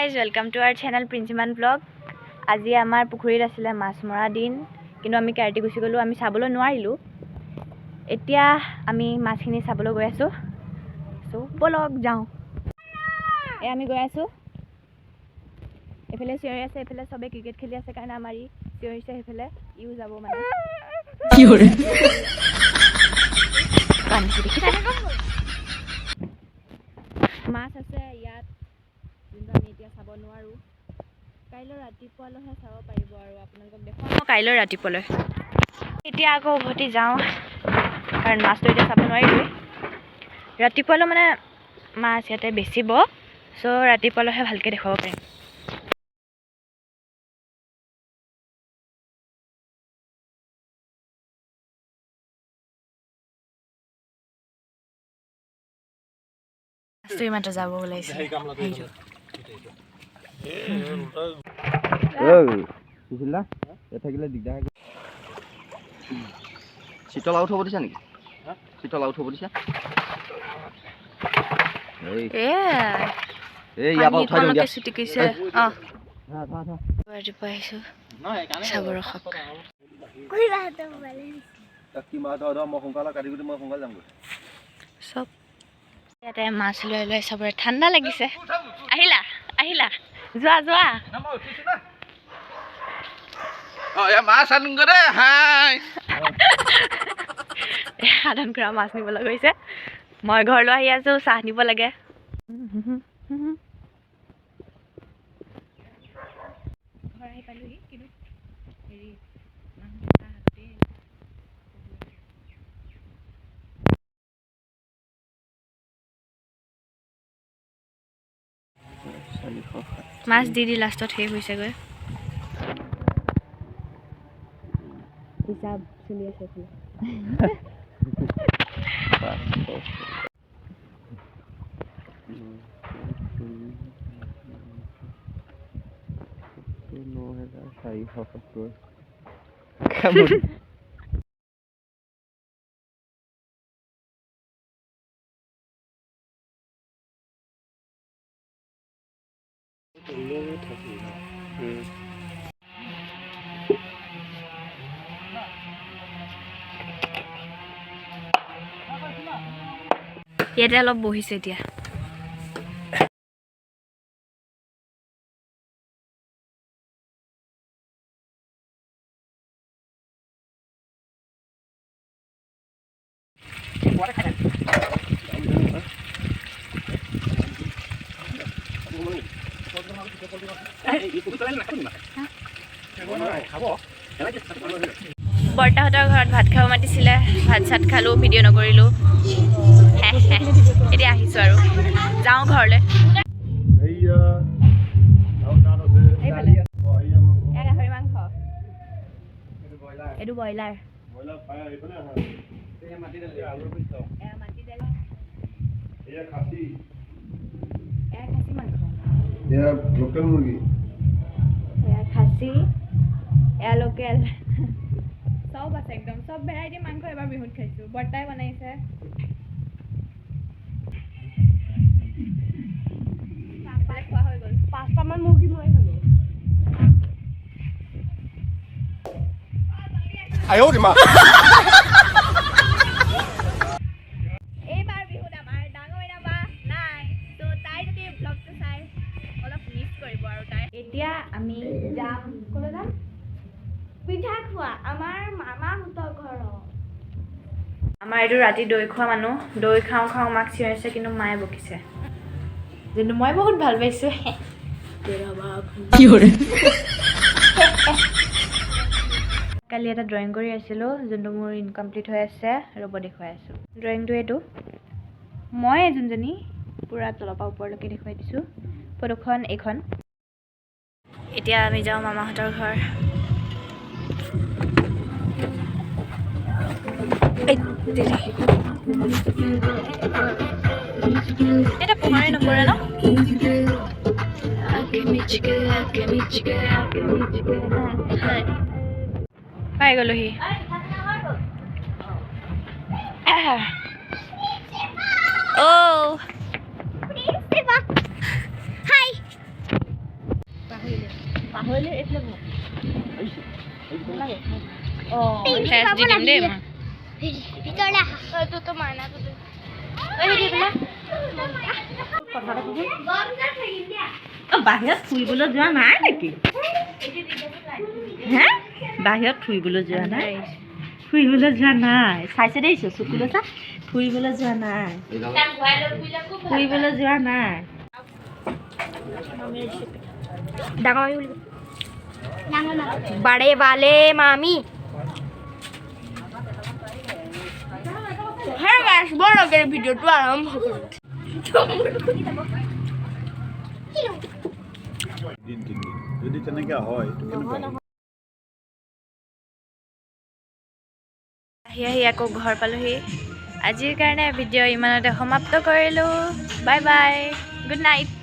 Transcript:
guys, welcome to our channel prinshi-maan vlog. আজি আমাৰ পুখুৰীত আছিল মাছ মৰা দিন, কিন্তু আমি কাৰ্টি গুছি গলো, আমি চাবলৈ নোৱাৰিলো। এতিয়া আমি মাছখিনি চাবলৈ গৈ আছো। সো বলক যাও। আমি গৈ আছো। এফালে চিঞৰি আছে, এফালে সবে ক্ৰিকেট খেলি আছে কাৰণ আমাৰি চিঞৰিছে এফালে ইউ যাব মানে। কি হৰে? পানী দেখি থাকে কম। মাছ আছে ইয়াত, কিন্তু আমি এতিয়া চাব নোৱাৰো। কাইলৈ ৰাতিপুৱালৈহে চাব পাৰিব আৰু আপোনালোকক দেখাম কাইলৈ ৰাতিপুৱালৈ। এতিয়া আকৌ উভতি যাওঁ কাৰণ মাছটো এতিয়া চাব নোৱাৰিলো। ৰাতিপুৱালৈ মানে মাছ ইয়াতে বেচিব, সো ৰাতিপুৱালৈহে ভালকৈ দেখাব পাৰিম। মাছটো ইমানটো যাব ওলাইছে। শীতল আউট হ'ব দিছা নেকি? শীতল আউট হ'ব দিছা? এই ইয়াৰ পৰা উঠাই দিওঁ দিয়া। চিটিকিছে। ৰাতিপুৱা আহিছোঁ চাব ৰখক। চব ইয়াতে মাছ লৈ লৈ চবৰে ঠাণ্ডা লাগিছে। আহিলা আহিলা যোৱা যোৱা। মাছ আনোগৈ দে। হাই সাধন কৰা মাছ নিবলৈ গৈছে। মই ঘৰলৈ আহি আছো, চাহ নিব লাগে। ঘৰ আহি পালোহি, কিন্তু হেৰি মাছ দি লাষ্টত শেষ হৈছেগৈ। হিচাপ চলি আছে ইয়াতে অলপ বহিছে এতিয়া। বৰ্তাহঁতৰ ঘৰত ভাত খাব মাতিছিলে, ভাত চাত খালোঁ, ভিডিঅ' নকৰিলোঁ। এতিয়া আহিছোঁ আৰু যাওঁ ঘৰলৈ। গাহৰি মাংস, এইটো ব্ৰইলাৰ। খাচী মাংস, লোকেল মুৰ্গী, খাচী, এয়া লোকেল। চব আছে, একদম চব ভেৰাইটি মাংস এবাৰ বিহুত খাইছোঁ। বৰ্তাই বনাইছে। খোৱা হৈ গ'ল। 5টামান মুৰ্গী মই খালোঁ। এইবাৰ বিহুত আমাৰ ডাঙৰ বা নাই, তো তাই যদি ব্লগটো চাই অলপ মিছ কৰিব আৰু তাই। এতিয়া আমি যাম, ক'লৈ যাম? পিঠা খোৱা আমাৰ মামাহঁতৰ ঘৰত। আমাৰ এইটো ৰাতি দৈ খোৱা মানুহ। দৈ খাওঁ খাওঁ মাক চিঞৰিছে, কিন্তু মায়ে বকিছে, কিন্তু মই বহুত ভাল পাইছোঁ। কালি এটা ড্ৰয়িং কৰি আছিলোঁ, যোনটো মোৰ ইনকমপ্লিট হৈ আছে। ৰ'ব দেখুৱাই আছোঁ। ড্ৰয়িংটো এইটো, মই যোনজনী পূৰা তলৰ পৰা ওপৰলৈকে দেখুৱাই দিছোঁ। ফটোখন এইখন। এতিয়া আমি যাওঁ মামাহঁতৰ ঘৰ। এটা পোহৰে নপৰে ন? পাই গ'লোহি। গাহৰিলে এইফালে লাগে টেষ্ট দি দিম দেই মই ভিতৰলৈ আহা তো মাইনা তো বাহিৰত ফুৰিবলৈ যোৱা নাই নেকি হে বাহিৰত ফুৰিবলৈ যোৱা নাই ফুৰিবলৈ যোৱা নাই চাইছে দেই চকুলৈ চা ফুৰিবলৈ যোৱা নাই ফুৰিবলৈ যোৱা নাই ডাঙৰ बड़े वाले मामी হ্যাঁ গাইস বড় কৰে ভিডিওটা আৰম্ভ কৰুন যদি তেনেকে হয় আহি আকৌ ঘৰ পালোহি আজিৰ কাৰণে ভিডিঅ' ইমানতে সমাপ্ত কৰিলোঁ বাই বাই গুড নাইট